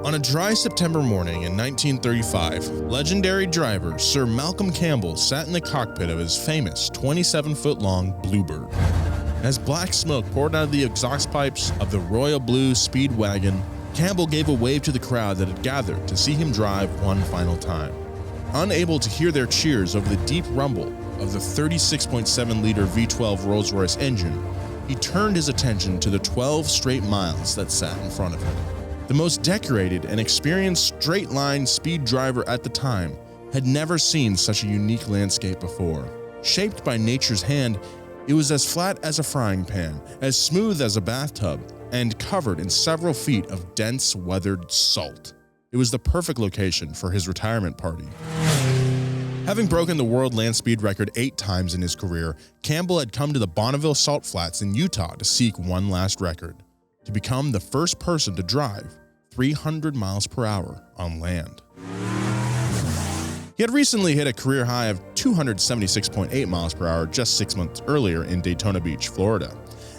On a dry September morning in 1935, legendary driver Sir Malcolm Campbell sat in the cockpit of his famous 27-foot-long Bluebird. As black smoke poured out of the exhaust pipes of the Royal Blue Speed Wagon, Campbell gave a wave to the crowd that had gathered to see him drive one final time. Unable to hear their cheers over the deep rumble of the 36.7-liter V12 Rolls-Royce engine, he turned his attention to the 12 straight miles that sat in front of him. The most decorated and experienced straight-line speed driver at the time had never seen such a unique landscape before. Shaped by nature's hand, it was as flat as a frying pan, as smooth as a bathtub, and covered in several feet of dense, weathered salt. It was the perfect location for his retirement party. Having broken the world land speed record 8 times in his career, Campbell had come to the Bonneville Salt Flats in Utah to seek one last record: to become the first person to drive 300 miles per hour on land. He had recently hit a career high of 276.8 miles per hour just 6 months earlier in Daytona Beach, Florida.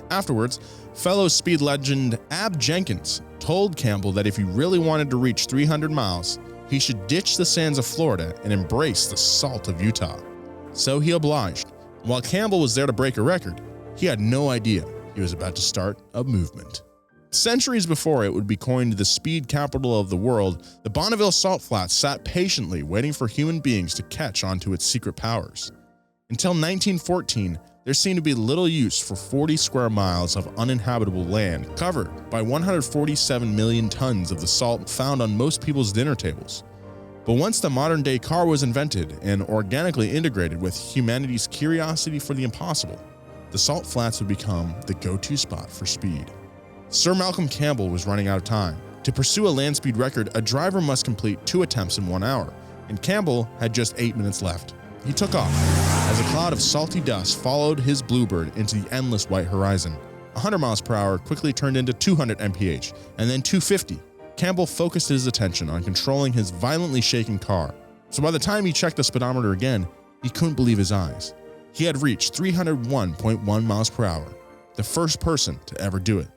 Afterwards, fellow speed legend Ab Jenkins told Campbell that if he really wanted to reach 300 miles, he should ditch the sands of Florida and embrace the salt of Utah. So he obliged. While Campbell was there to break a record, he had no idea he was about to start a movement. Centuries before it would be coined the speed capital of the world, the Bonneville Salt Flats sat patiently waiting for human beings to catch onto its secret powers. Until 1914, there seemed to be little use for 40 square miles of uninhabitable land covered by 147 million tons of the salt found on most people's dinner tables. But once the modern-day car was invented and organically integrated with humanity's curiosity for the impossible, the Salt Flats would become the go-to spot for speed. Sir Malcolm Campbell was running out of time. To pursue a land speed record, a driver must complete 2 attempts in 1 hour, and Campbell had just 8 minutes left. He took off as a cloud of salty dust followed his Bluebird into the endless white horizon. 100 miles per hour quickly turned into 200 mph, and then 250. Campbell focused his attention on controlling his violently shaking car. So by the time he checked the speedometer again, he couldn't believe his eyes. He had reached 301.1 miles per hour, the first person to ever do it.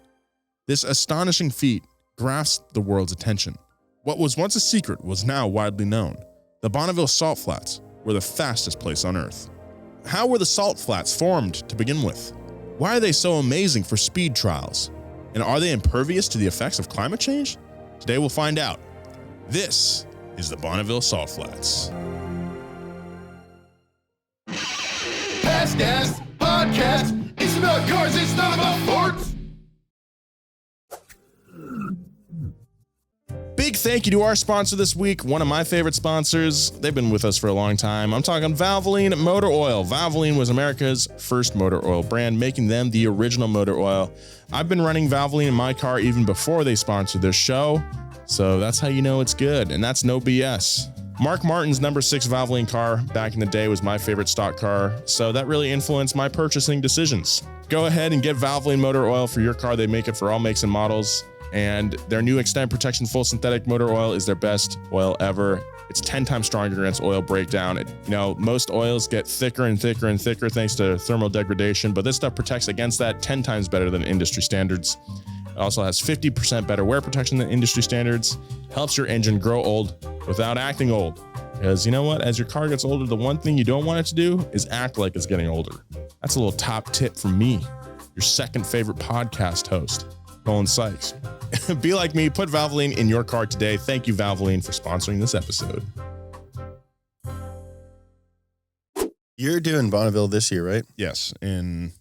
This astonishing feat grasped the world's attention. What was once a secret was now widely known. The Bonneville Salt Flats were the fastest place on Earth. How were the Salt Flats formed to begin with? Why are they so amazing for speed trials? And are they impervious to the effects of climate change? Today we'll find out. This is the Bonneville Salt Flats. PASTGAS podcast. It's about cars, it's not about forts. Big thank you to our sponsor this week, one of my favorite sponsors. They've been with us for a long time. I'm talking Valvoline Motor Oil. Valvoline was America's first motor oil brand, making them the original motor oil. I've been running Valvoline in my car even before they sponsored this show, so that's how you know it's good, and that's no BS. Mark Martin's number 6 Valvoline car back in the day was my favorite stock car, so that really influenced my purchasing decisions. Go ahead and get Valvoline motor oil for your car. They make it for all makes and models. And their new Extend Protection Full Synthetic Motor Oil is their best oil ever. It's 10 times stronger against oil breakdown. Most oils get thicker and thicker and thicker thanks to thermal degradation, but this stuff protects against that 10 times better than industry standards. It also has 50% better wear protection than industry standards, helps your engine grow old without acting old. Because you know what? As your car gets older, the one thing you don't want it to do is act like it's getting older. That's a little top tip from me, your second favorite podcast host, Colin Sykes. Be like me, put Valvoline in your car today. Thank you, Valvoline, for sponsoring this episode. You're doing Bonneville this year, right? Yes, in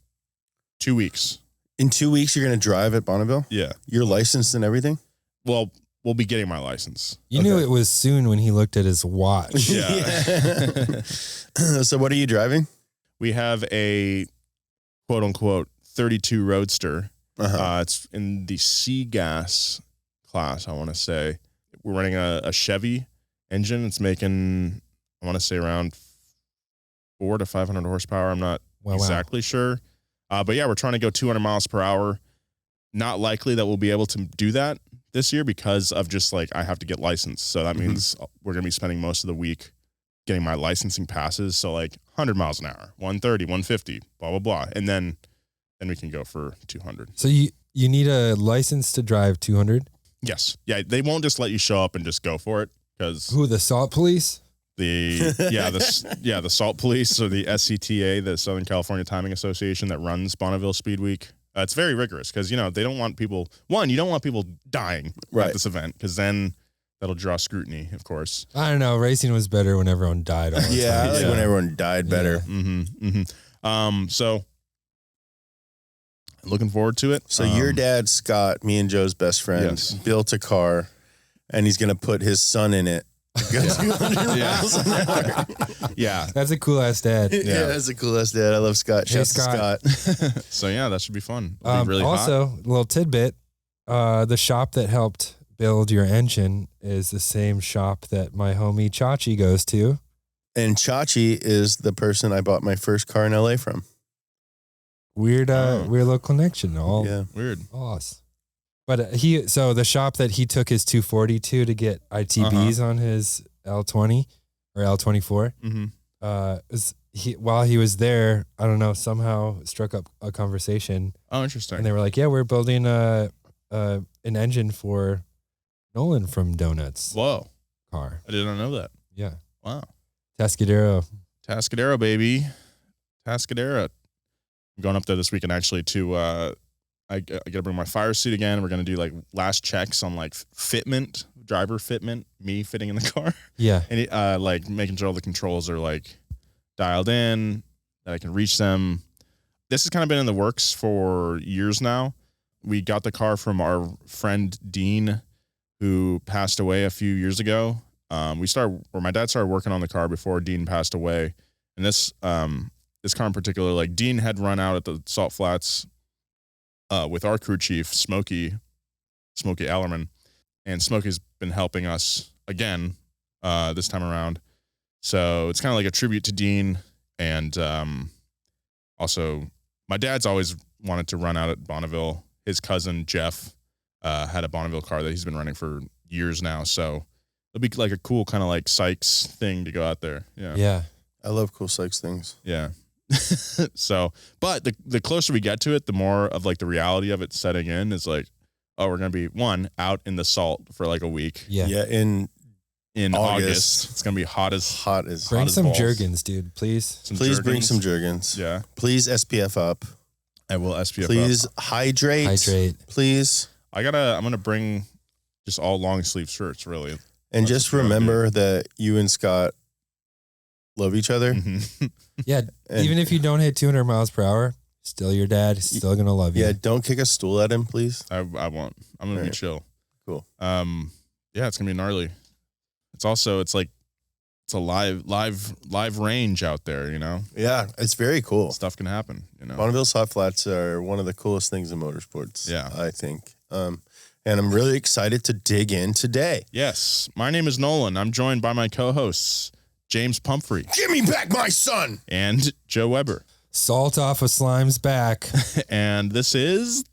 2 weeks. In 2 weeks, you're going to drive at Bonneville? Yeah. You're licensed and everything? Well, we'll be getting my license. You knew it was soon when he looked at his watch. Yeah. So what are you driving? We have a quote-unquote 32 Roadster. It's in the C-Gas class, I want to say. We're running a Chevy engine. It's making, I want to say, around 400 to 500 horsepower. I'm not exactly sure. But yeah, we're trying to go 200 miles per hour. Not likely that we'll be able to do that this year because of just I have to get licensed. So that means we're going to be spending most of the week getting my licensing passes. So 100 miles an hour, 130, 150, blah, blah, blah. And then we can go for 200. So you need a license to drive 200? Yes. Yeah, they won't just let you show up and just go for it because Who, the salt police? the Salt Police or the SCTA, the Southern California Timing Association that runs Bonneville Speed Week. It's very rigorous because, they don't want people, you don't want people dying at this event because then that'll draw scrutiny, of course. I don't know. Racing was better when everyone died all the Yeah, time. I like when everyone died better. So looking forward to it. So your dad, Scott, me and Joe's best friend, built a car, and he's going to put his son in it. Go 200 miles an hour. Yeah. That's a cool-ass dad. Yeah, that's a cool ass dad. I love Scott. Hey, Shouts to Scott. So, yeah, that should be fun. It'll be really also, hot. a little tidbit, the shop that helped build your engine is the same shop that my homie Chachi goes to. And Chachi is the person I bought my first car in LA from. Weird little connection. Weird. Awesome. But so the shop that he took his 240 to get ITBs on his L20 or L24, while he was there, I don't know, somehow struck up a conversation. Oh, interesting. And they were like, yeah, we're building an engine for Nolan from Donuts. Whoa. Car. I did not know that. Yeah. Wow. Tascadero, baby. Tascadero. I'm going up there this weekend actually to I got to bring my fire suit again. We're going to do like last checks on like fitment, driver fitment, me fitting in the car. Yeah. And like making sure all the controls are like dialed in, that I can reach them. This has kind of been in the works for years now. We got the car from our friend Dean, who passed away a few years ago. My dad started working on the car before Dean passed away. And this car in particular, like Dean had run out at the Salt Flats with our crew chief, Smokey Allerman. And Smokey's been helping us again this time around. So it's kind of like a tribute to Dean. And also, my dad's always wanted to run out at Bonneville. His cousin, Jeff, had a Bonneville car that he's been running for years now. So it'll be like a cool kind of like Sykes thing to go out there. Yeah. Yeah. I love cool Sykes things. Yeah. So, but the closer we get to it, the more of like the reality of it setting in is like, oh, we're going to be out in the salt for like a week. Yeah. Yeah. In August. It's going to be hot as Bring some balls. Jergens, dude, please. Please bring some Jergens. Yeah. Please SPF up. I will SPF Please up. hydrate. Please. I'm going to bring just all long sleeve shirts, really. And That's just what I'm remember that you and Scott love each other. Mm-hmm. Yeah. Even if you don't hit 200 miles per hour, still your dad. He's still going to love you. Yeah. Don't kick a stool at him, please. I won't. I'm going to be chill. Cool. Yeah, it's going to be gnarly. It's a live range out there, Yeah. It's very cool. Stuff can happen, Bonneville Salt Flats are one of the coolest things in motorsports. Yeah. I think. And I'm really excited to dig in today. Yes. My name is Nolan. I'm joined by my co-hosts, James Pumphrey. Give me back my son. And Joe Weber. Salt off of Slime's back. And this is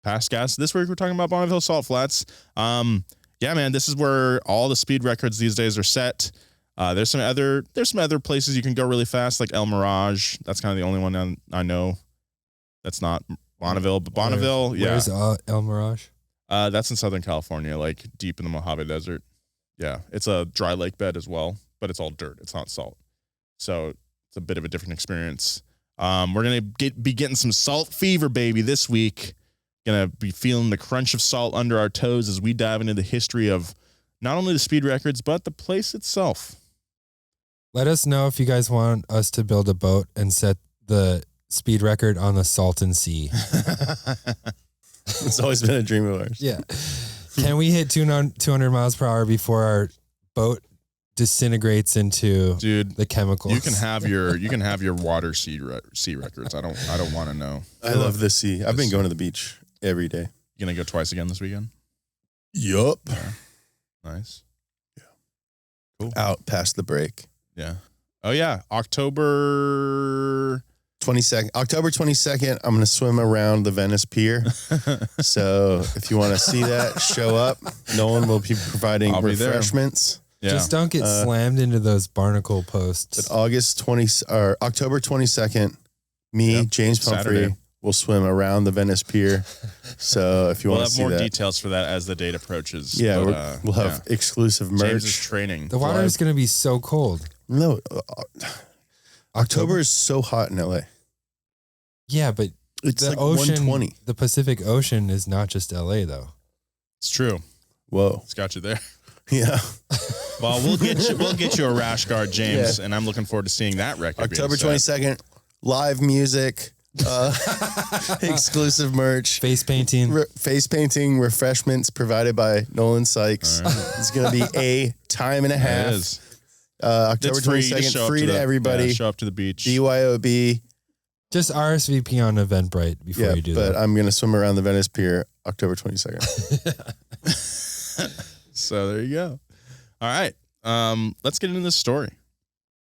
PASTGAS. This week we're talking about Bonneville Salt Flats. Yeah, man, this is where all the speed records these days are set. There's some other places you can go really fast, like El Mirage. That's kind of the only one I know that's not Bonneville. But Bonneville, Where's El Mirage? That's in Southern California, like deep in the Mojave Desert. Yeah, it's a dry lake bed as well, but it's all dirt. It's not salt. So it's a bit of a different experience. We're going to be getting some salt fever, baby, this week. Going to be feeling the crunch of salt under our toes as we dive into the history of not only the speed records, but the place itself. Let us know if you guys want us to build a boat and set the speed record on the Salton Sea. It's always been a dream of ours. Yeah. Can we hit 200 miles per hour before our boat disintegrates into the chemicals? You can have your water sea records. I don't want to know. I love the sea. I've been going to the beach every day. You gonna go twice again this weekend? Yup. Yeah. Nice. Yeah. Cool. Out past the break. Yeah. Oh yeah. October 22nd, I'm going to swim around the Venice Pier. So if you want to see that, show up. Nolan will be providing refreshments. Yeah. Just don't get slammed into those barnacle posts. But October 22nd, me, James Pumphrey, We'll swim around the Venice Pier. So if you want to see that. We'll have more details for that as the date approaches. Yeah, but, we'll have exclusive merch. James is training. The water is going to be so cold. No, October is so hot in LA. Yeah, but it's the like ocean, 120. The Pacific Ocean is not just LA though. It's true. Whoa, it's got you there. Yeah. Well, we'll get you a rash guard, James, and I'm looking forward to seeing that record. October 22nd, live music, exclusive merch, face painting, refreshments provided by Nolan Sykes. Right. It's going to be a time and a half. It is. October 22nd, free to everybody. Yeah, show up to the beach. BYOB. Just RSVP on Eventbrite before you do that. But I'm going to swim around the Venice Pier October 22nd. So there you go. All right. Let's get into this story.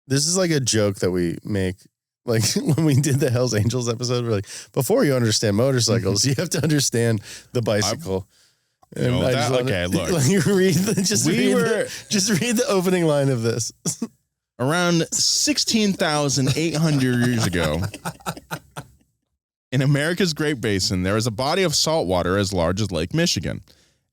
This is like a joke that we make. Like when we did the Hells Angels episode, we're like, before you understand motorcycles, you have to understand the bicycle. Look. Like read the opening line of this. Around 16,800 years ago, in America's Great Basin, there was a body of salt water as large as Lake Michigan.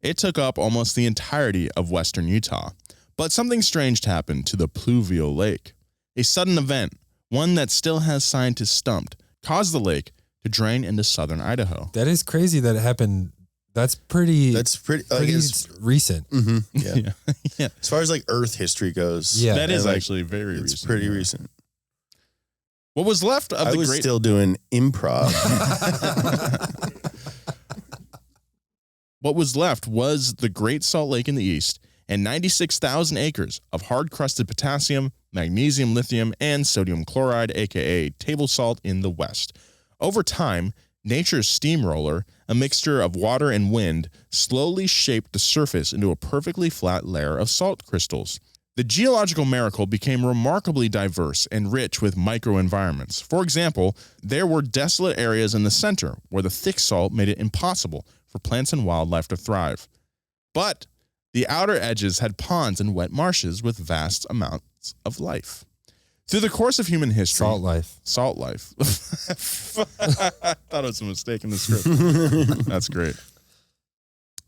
It took up almost the entirety of western Utah. But something strange happened to the pluvial lake. A sudden event, one that still has scientists stumped, caused the lake to drain into southern Idaho. That is crazy that it happened. That's pretty recent. Mm-hmm, yeah. Yeah. As far as like Earth history goes. Yeah. That is actually very recent. It's pretty recent. What was left of I was still doing improv. What was left was the Great Salt Lake in the east and 96,000 acres of hard-crusted potassium, magnesium, lithium, and sodium chloride, aka table salt, in the west. Over time, nature's steamroller, a mixture of water and wind, slowly shaped the surface into a perfectly flat layer of salt crystals. The geological miracle became remarkably diverse and rich with microenvironments. For example, there were desolate areas in the center where the thick salt made it impossible for plants and wildlife to thrive. But the outer edges had ponds and wet marshes with vast amounts of life. Through the course of human history... Salt life. I thought it was a mistake in the script. That's great.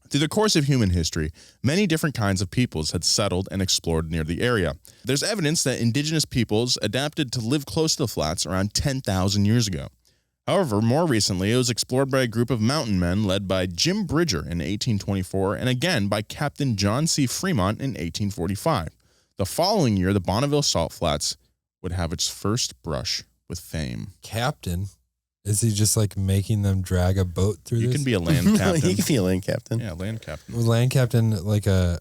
Through the course of human history, many different kinds of peoples had settled and explored near the area. There's evidence that indigenous peoples adapted to live close to the flats around 10,000 years ago. However, more recently, it was explored by a group of mountain men led by Jim Bridger in 1824 and again by Captain John C. Fremont in 1845. The following year, the Bonneville Salt Flats would have its first brush with fame. Captain? Is he just like making them drag a boat through this? You can be a land captain. You can be a land captain. Yeah, land captain. Was land captain like an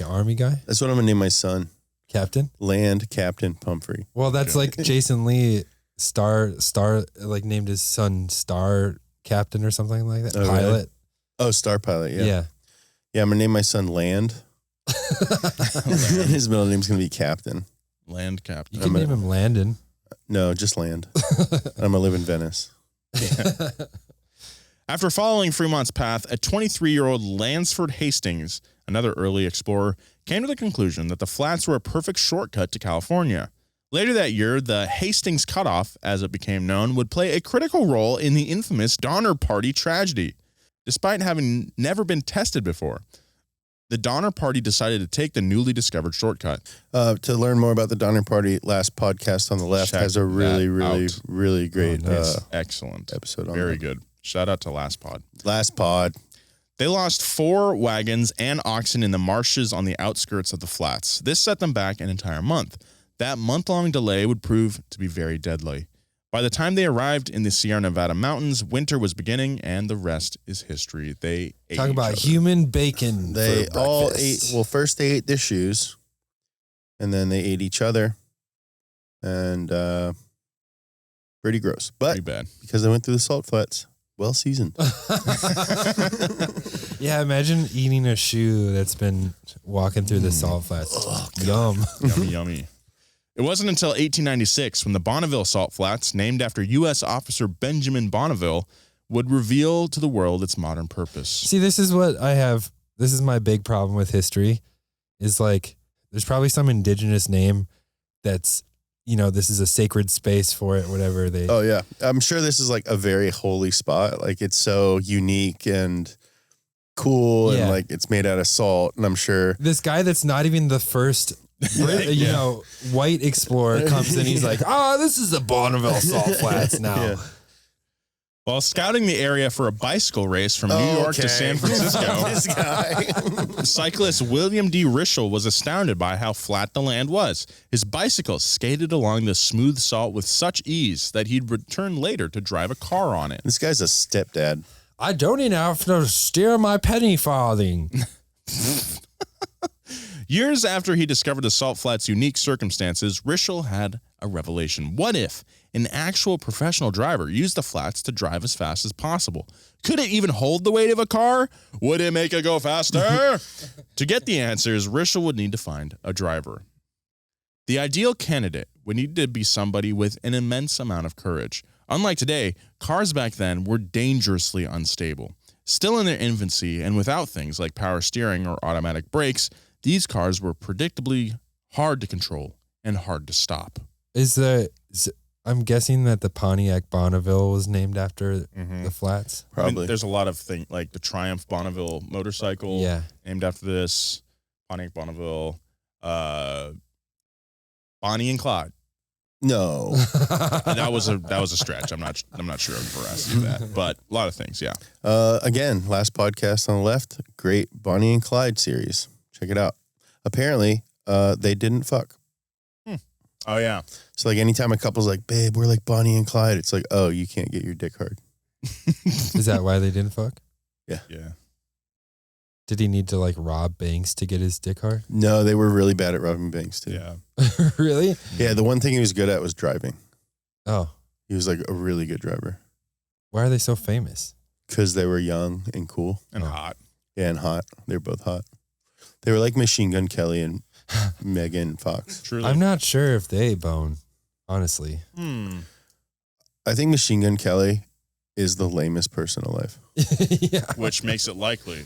army guy? That's what I'm going to name my son. Captain? Land Captain Pumphrey. Well, that's like Jason Lee Star, like named his son Star Captain or something like that. Oh, Pilot. Really? Oh, Star Pilot, yeah. Yeah. Yeah, I'm going to name my son Land. His middle name's going to be Captain. Land Captain. You can name him Landon. No, just Land. I'm going to live in Venice. Yeah. After following Fremont's path, a 23-year-old Lansford Hastings, another early explorer, came to the conclusion that the flats were a perfect shortcut to California. Later that year, the Hastings Cutoff, as it became known, would play a critical role in the infamous Donner Party tragedy. Despite having never been tested before, the Donner Party decided to take the newly discovered shortcut. To learn more about the Donner Party, last podcast on the left has a really great excellent episode on Very that. good. Shout out to Last Pod. Last Pod. They lost 4 wagons and oxen in the marshes on the outskirts of the flats. This set them back an entire month. That month-long delay would prove to be very deadly. By the time they arrived in the Sierra Nevada mountains, winter was beginning, and the rest is history. They ate Talk about each other. human bacon. They for all breakfast. ate, well, first they ate their shoes, and then they ate each other, and pretty gross. But Pretty bad. because they went through the salt flats, well seasoned. Yeah, imagine eating a shoe that's been walking through the salt flats. Yum. Yummy, yummy. It wasn't until 1896 when the Bonneville Salt Flats, named after U.S. officer Benjamin Bonneville, would reveal to the world its modern purpose. See, this is what I have. This is my big problem with history is like, there's probably some indigenous name that's this is a sacred space for it, whatever they. Oh yeah. I'm sure this is like a very holy spot. Like it's so unique and cool and like it's made out of salt. And I'm sure this guy that's not even the first, white explorer comes in. He's like, this is the Bonneville Salt Flats now. Yeah. While scouting the area for a bicycle race from New York to San Francisco, this guy. cyclist William D. Rischel was astounded by how flat the land was. His bicycle skated along the smooth salt with such ease that he'd return later to drive a car on it. This guy's a stepdad. I don't even have to steer my penny farthing. Years after he discovered the Salt Flats' unique circumstances, Rischel had a revelation. What if an actual professional driver used the flats to drive as fast as possible? Could it even hold the weight of a car? Would it make it go faster? To get the answers, Rischel would need to find a driver. The ideal candidate would need to be somebody with an immense amount of courage. Unlike today, cars back then were dangerously unstable. Still in their infancy and without things like power steering or automatic brakes, these cars were predictably hard to control and hard to stop. I'm guessing that the Pontiac Bonneville was named after the flats. Probably. I mean, there's a lot of things like the Triumph Bonneville motorcycle named after this. Pontiac Bonneville, Bonnie and Clyde. No. that was a stretch. I'm not sure of the veracity of that, but a lot of things, yeah. Again, last podcast on the left, great Bonnie and Clyde series. Check it out. Apparently, they didn't fuck. Oh yeah. So like anytime a couple's like, babe, we're like Bonnie and Clyde, it's like, oh, you can't get your dick hard. Is that why they didn't fuck? Yeah. Yeah. Did he need to like rob banks to get his dick hard? No, they were really bad at robbing banks too. Yeah. Really? Yeah, the one thing he was good at was driving. Oh. He was like a really good driver. Why are they so famous? Because they were young and cool. And hot. Yeah, and hot. They were both hot. They were like Machine Gun Kelly and Megan Fox. Truly. I'm not sure if they bone, honestly. I think Machine Gun Kelly is the lamest person alive. Yeah. Which makes it likely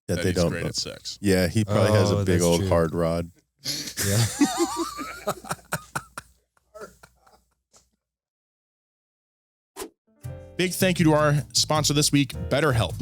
that they he's don't great at sex. Yeah, he probably has a big old true. hard rod. Yeah. Big thank you to our sponsor this week, BetterHelp.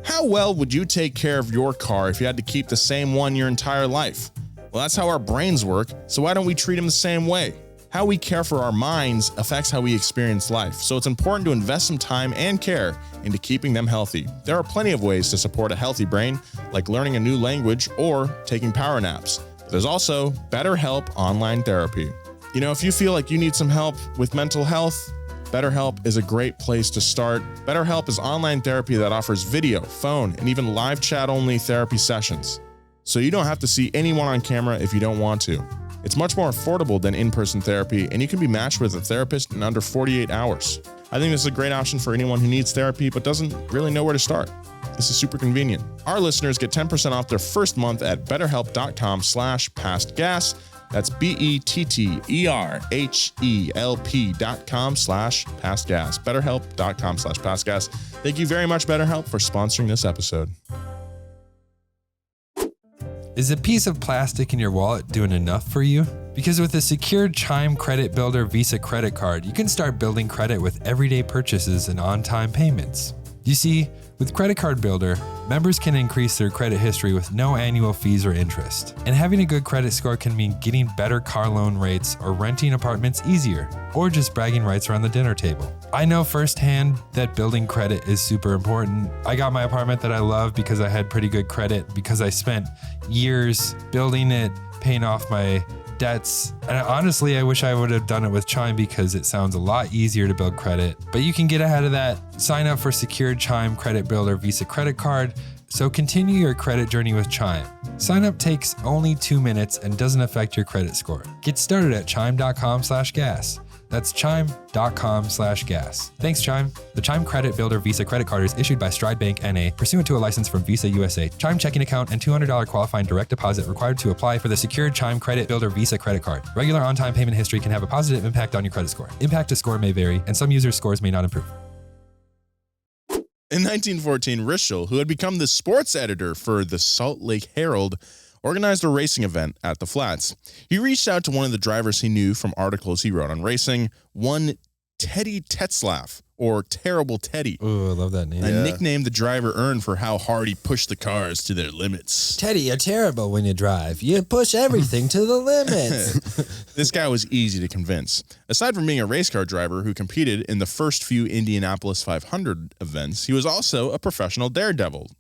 How well would you take care of your car if you had to keep the same one your entire life? Well, that's how our brains work, so why don't we treat them the same way? How we care for our minds affects how we experience life, so it's important to invest some time and care into keeping them healthy. There are plenty of ways to support a healthy brain, like learning a new language or taking power naps. There's also BetterHelp online therapy. You know, if you feel like you need some help with mental health, BetterHelp is a great place to start. BetterHelp is online therapy that offers video, phone, and even live chat-only therapy sessions. So you don't have to see anyone on camera if you don't want to. It's much more affordable than in-person therapy, and you can be matched with a therapist in under 48 hours. I think this is a great option for anyone who needs therapy but doesn't really know where to start. This is super convenient. Our listeners get 10% off their first month at betterhelp.com/pastgas. That's BETTERHELP.com/pastgas. BetterHelp.com/pastgas. Thank you very much, BetterHelp, for sponsoring this episode. Is a piece of plastic in your wallet doing enough for you? Because with a secured Chime Credit Builder Visa credit card, you can start building credit with everyday purchases and on-time payments. You see, with Credit Card Builder, members can increase their credit history with no annual fees or interest. And having a good credit score can mean getting better car loan rates or renting apartments easier, or just bragging rights around the dinner table. I know firsthand that building credit is super important. I got my apartment that I love because I had pretty good credit, because I spent years building it, paying off my debts. And honestly, I wish I would have done it with Chime because it sounds a lot easier to build credit. But you can get ahead of that. Sign up for secured Chime Credit Builder Visa credit card. So continue your credit journey with Chime. Sign up takes only 2 minutes and doesn't affect your credit score. Get started at chime.com/gas. That's chime.com/gas. Thanks, Chime. The Chime Credit Builder Visa credit card is issued by Stride Bank NA, pursuant to a license from Visa USA. Chime checking account and $200 qualifying direct deposit required to apply for the secured Chime Credit Builder Visa credit card. Regular on-time payment history can have a positive impact on your credit score. Impact to score may vary, and some users' scores may not improve. In 1914, Rischel, who had become the sports editor for the Salt Lake Herald, organized a racing event at the flats. He reached out to one of the drivers he knew from articles he wrote on racing, one Teddy Tetzlaff, or Terrible Teddy. Ooh, I love that name. A nickname the driver earned for how hard he pushed the cars to their limits. Teddy, you're terrible when you drive. You push everything to the limits. This guy was easy to convince. Aside from being a race car driver who competed in the first few Indianapolis 500 events, he was also a professional daredevil.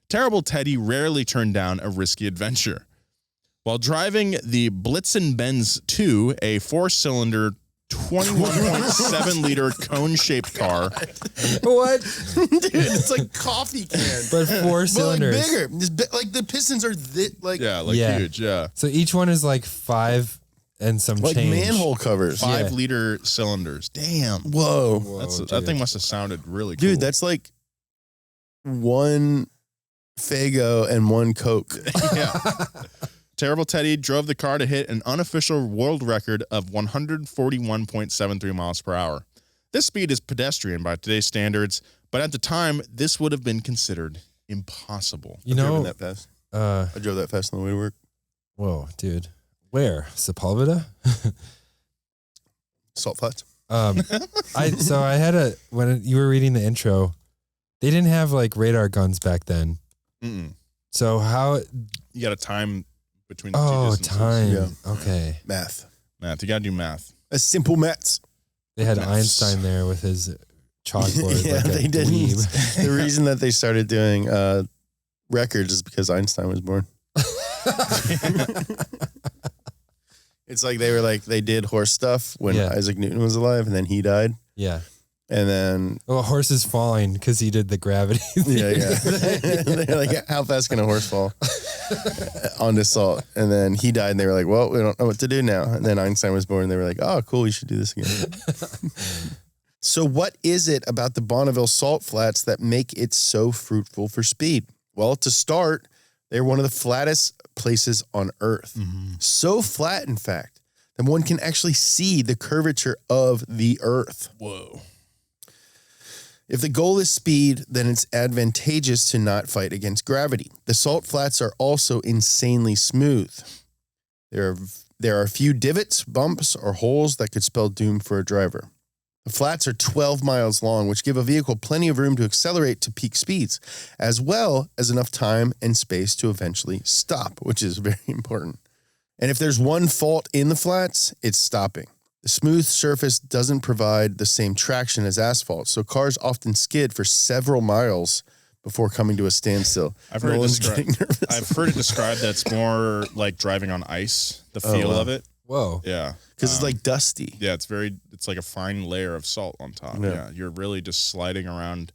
Terrible Teddy rarely turned down a risky adventure. While driving the Blitzen-Benz 2, a four-cylinder 21.7-liter cone-shaped car. What? Dude, it's like coffee can. But four cylinders. But like bigger. Like the pistons are Huge, yeah. So each one is like 5 and some like change. manhole covers. 5-liter cylinders. Damn. Whoa. That thing must have sounded really cool. Dude, that's like one Faygo and one Coke. Yeah. Terrible Teddy drove the car to hit an unofficial world record of 141.73 miles per hour. This speed is pedestrian by today's standards, but at the time, this would have been considered impossible. You know, that fast. I drove that fast on the way to work. Whoa, dude. Where? Sepulveda? Salt Flats. I had when you were reading the intro, they didn't have like radar guns back then. Mm-mm. So how? You got a time between the two distances. Time. Yeah. Okay. Math. You got to do math. A simple maths. They had Einstein there with his chalkboard. Yeah, like they didn't. dweeb. The reason that they started doing records is because Einstein was born. It's like they did horse stuff when Isaac Newton was alive, and then he died. Yeah. And then... Well, a horse is falling because he did the gravity thing. Yeah. They're like, how fast can a horse fall onto salt? And then he died, and they were like, well, we don't know what to do now. And then Einstein was born, and they were like, oh, cool, we should do this again. So what is it about the Bonneville Salt Flats that make it so fruitful for speed? Well, to start, they're one of the flattest places on Earth. Mm-hmm. So flat, in fact, that one can actually see the curvature of the Earth. Whoa. If the goal is speed, then it's advantageous to not fight against gravity. The salt flats are also insanely smooth. There are a few divots, bumps, or holes that could spell doom for a driver. The flats are 12 miles long, which give a vehicle plenty of room to accelerate to peak speeds, as well as enough time and space to eventually stop, which is very important. And if there's one fault in the flats, it's stopping. The smooth surface doesn't provide the same traction as asphalt, so cars often skid for several miles before coming to a standstill. I've heard it described that's more like driving on ice, the feel of it. Whoa. Yeah. Because it's like dusty. Yeah, it's like a fine layer of salt on top. Yeah. You're really just sliding around,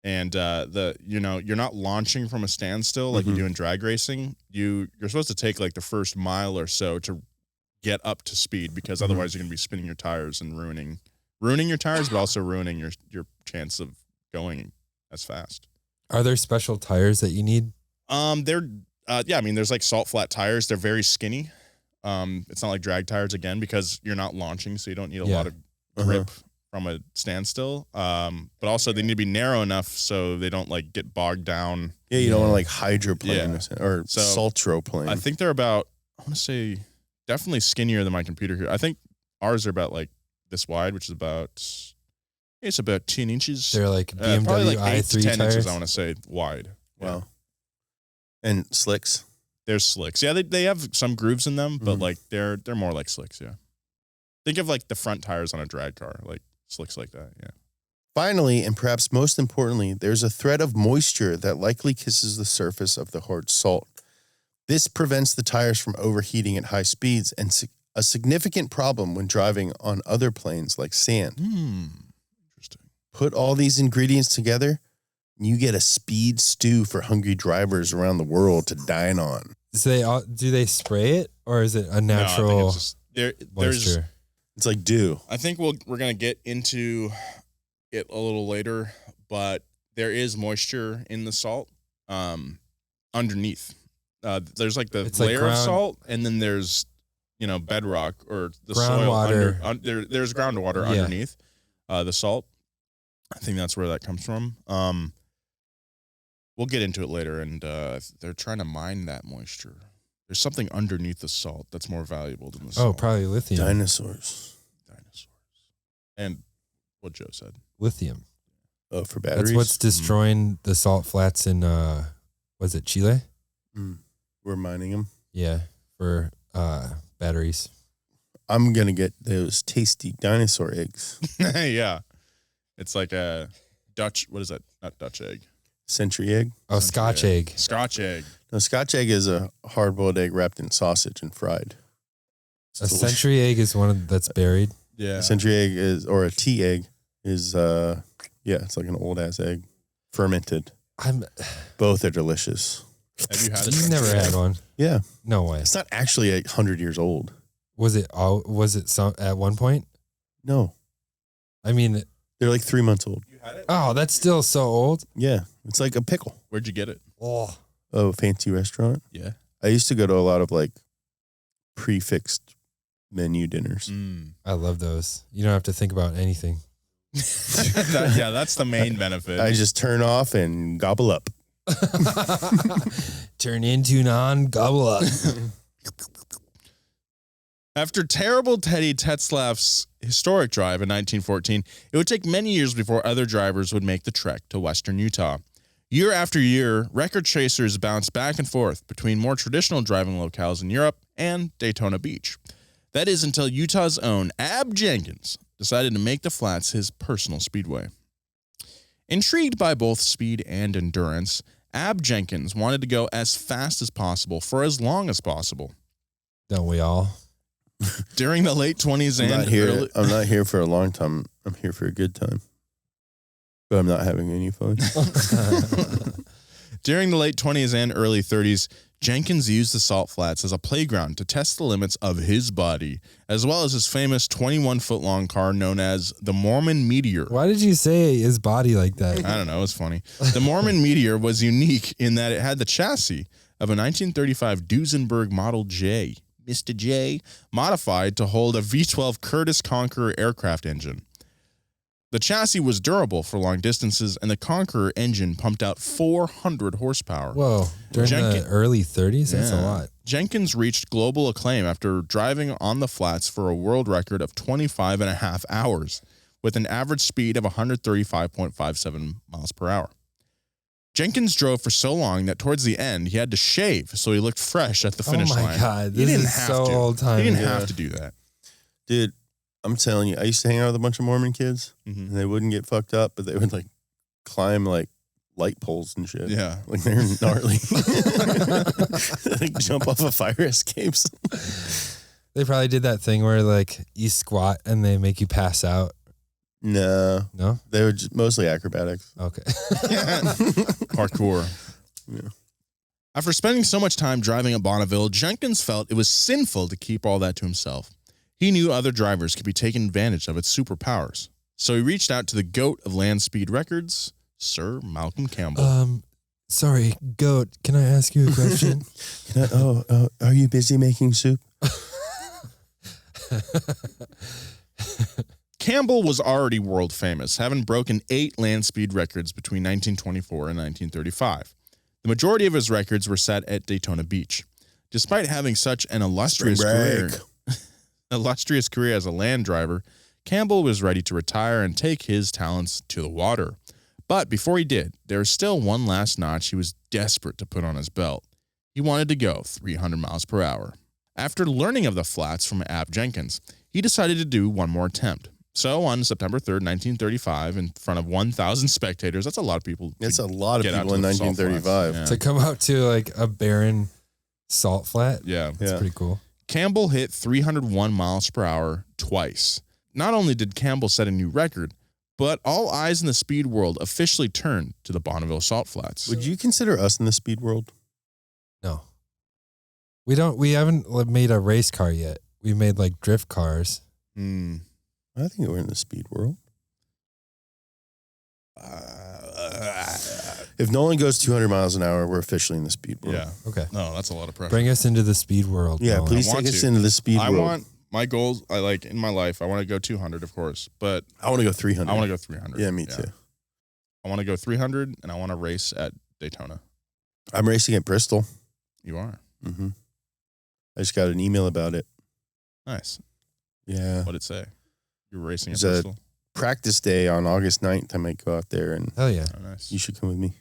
and you're not launching from a standstill like you do in drag racing. You're supposed to take like the first mile or so to get up to speed, because otherwise you're going to be spinning your tires and ruining your tires, but also ruining your chance of going as fast. Are there special tires that you need? There's like salt flat tires. They're very skinny. It's not like drag tires again, because you're not launching, so you don't need a lot of grip from a standstill. But also they need to be narrow enough so they don't like get bogged down. Yeah, you don't want to like hydroplane or saltroplane. I think they're about, I want to say, definitely skinnier than my computer here. I think ours are about like this wide, which is about 10 inches. They're like BMW probably like 8 to 10 tires. inches, I want to say, wide. Wow. And slicks. There's slicks. Yeah, they have some grooves in them, but like they're more like slicks, yeah. Think of like the front tires on a drag car, like slicks like that, yeah. Finally, and perhaps most importantly, there's a thread of moisture that likely kisses the surface of the hard salt. This prevents the tires from overheating at high speeds, and a significant problem when driving on other planes like sand. Interesting. Put all these ingredients together, and you get a speed stew for hungry drivers around the world to dine on. So do they spray it, or is it a natural No, I think it's just, moisture? It's like dew. I think we're going to get into it a little later, but there is moisture in the salt underneath. There's like the layer of salt, and then there's, bedrock or the groundwater. Soil. There's groundwater underneath the salt. I think that's where that comes from. We'll get into it later, and they're trying to mine that moisture. There's something underneath the salt that's more valuable than the Oh, salt. probably lithium. Dinosaurs. And what Joe said. Lithium. Oh, for batteries? That's what's destroying the salt flats in, was it Chile? We're mining them. Yeah, for batteries. I'm going to get those tasty dinosaur eggs. Yeah. It's like a Dutch, what is that? Not Dutch egg. Century egg? Oh, Scotch egg. Scotch egg. No, Scotch egg is a hard-boiled egg wrapped in sausage and fried. It's A delicious. century egg is one that's buried. Yeah. A century egg is, or a tea egg is, it's like an old-ass egg. Fermented. Both are delicious. Have you had it? You've never had one. Yeah. No way. It's not actually 100 years old. Was it some at one point? No. I mean, They're like 3 months old. You had it? oh, that's still so old. Yeah. It's like a pickle. Where'd you get it? Oh, Oh, fancy restaurant. Yeah. I used to go to a lot of like prefixed menu dinners. I love those. You don't have to think about anything. That's the main benefit. I just turn off and gobble up. Turn into non-gobble up. After terrible Teddy Tetzlaff's historic drive in 1914, it would take many years before other drivers would make the trek to western Utah. Year after year, record chasers bounced back and forth between more traditional driving locales in Europe and Daytona Beach. That is until Utah's own Ab Jenkins decided to make the flats his personal speedway. Intrigued by both speed and endurance, Ab Jenkins wanted to go as fast as possible for as long as possible. Don't we all? During the late 20s I'm and not here. early... I'm not here for a long time. I'm here for a good time. But I'm not having any fun. During the late 20s and early 30s, Jenkins used the salt flats as a playground to test the limits of his body, as well as his famous 21-foot-long car known as the Mormon Meteor. Why did you say his body like that? I don't know, it's funny. The Mormon Meteor was unique in that it had the chassis of a 1935 Duesenberg Model J, Mr. J, modified to hold a V-12 Curtiss Conqueror aircraft engine. The chassis was durable for long distances, and the Conqueror engine pumped out 400 horsepower. Whoa. During the early 30s? That's a lot. Jenkins reached global acclaim after driving on the flats for a world record of 25 and a half hours, with an average speed of 135.57 miles per hour. Jenkins drove for so long that towards the end, he had to shave so he looked fresh at the finish line. Oh my God. He This didn't is have so to. old time. He didn't have to do that. Dude, I'm telling you, I used to hang out with a bunch of Mormon kids, and they wouldn't get fucked up, but they would like climb like light poles and shit. Yeah. Like they're gnarly. Like jump off of fire escapes. They probably did that thing where like you squat and they make you pass out. No. No? They were just mostly acrobatics. Okay. Parkour. Yeah. After spending so much time driving at Bonneville, Jenkins felt it was sinful to keep all that to himself. He knew other drivers could be taking advantage of its superpowers. So he reached out to the GOAT of land speed records, Sir Malcolm Campbell. Sorry, goat, can I ask you a question? Are you busy making soup? Campbell was already world famous, having broken 8 land speed records between 1924 and 1935. The majority of his records were set at Daytona Beach. Despite having such an illustrious career as a land driver, Campbell was ready to retire and take his talents to the water. But before he did, there was still one last notch he was desperate to put on his belt. He wanted to go 300 miles per hour. After learning of the flats from Ab Jenkins, he decided to do one more attempt. So on September 3rd, 1935, in front of 1,000 spectators, that's a lot of people. That's a lot of get out people to in the salt 1935. flats. To come out to like a barren salt flat? Yeah. That's Yeah. pretty cool. Campbell hit 301 miles per hour twice. Not only did Campbell set a new record, but all eyes in the speed world officially turned to the Bonneville Salt Flats. Would you consider us in the speed world? No. We haven't made a race car yet. We made like drift cars. I think we're in the speed world. If Nolan goes 200 miles an hour, we're officially in the speed world. Yeah. Okay. No, that's a lot of pressure. Bring us into the speed world. Yeah, Nolan. please I want take us to. into the speed I world. want my goals. I like in my life. I want to go 200, of course, but I want to go 300. I want to go 300. Yeah, me too. I want to go 300, and I want to race at Daytona. I'm racing at Bristol. You are. Mm-hmm. I just got an email about it. Nice. Yeah. What'd it say? You were racing at It's a Bristol? practice day on August 9th. I might go out there and Hell yeah. Oh, nice. you should come with me.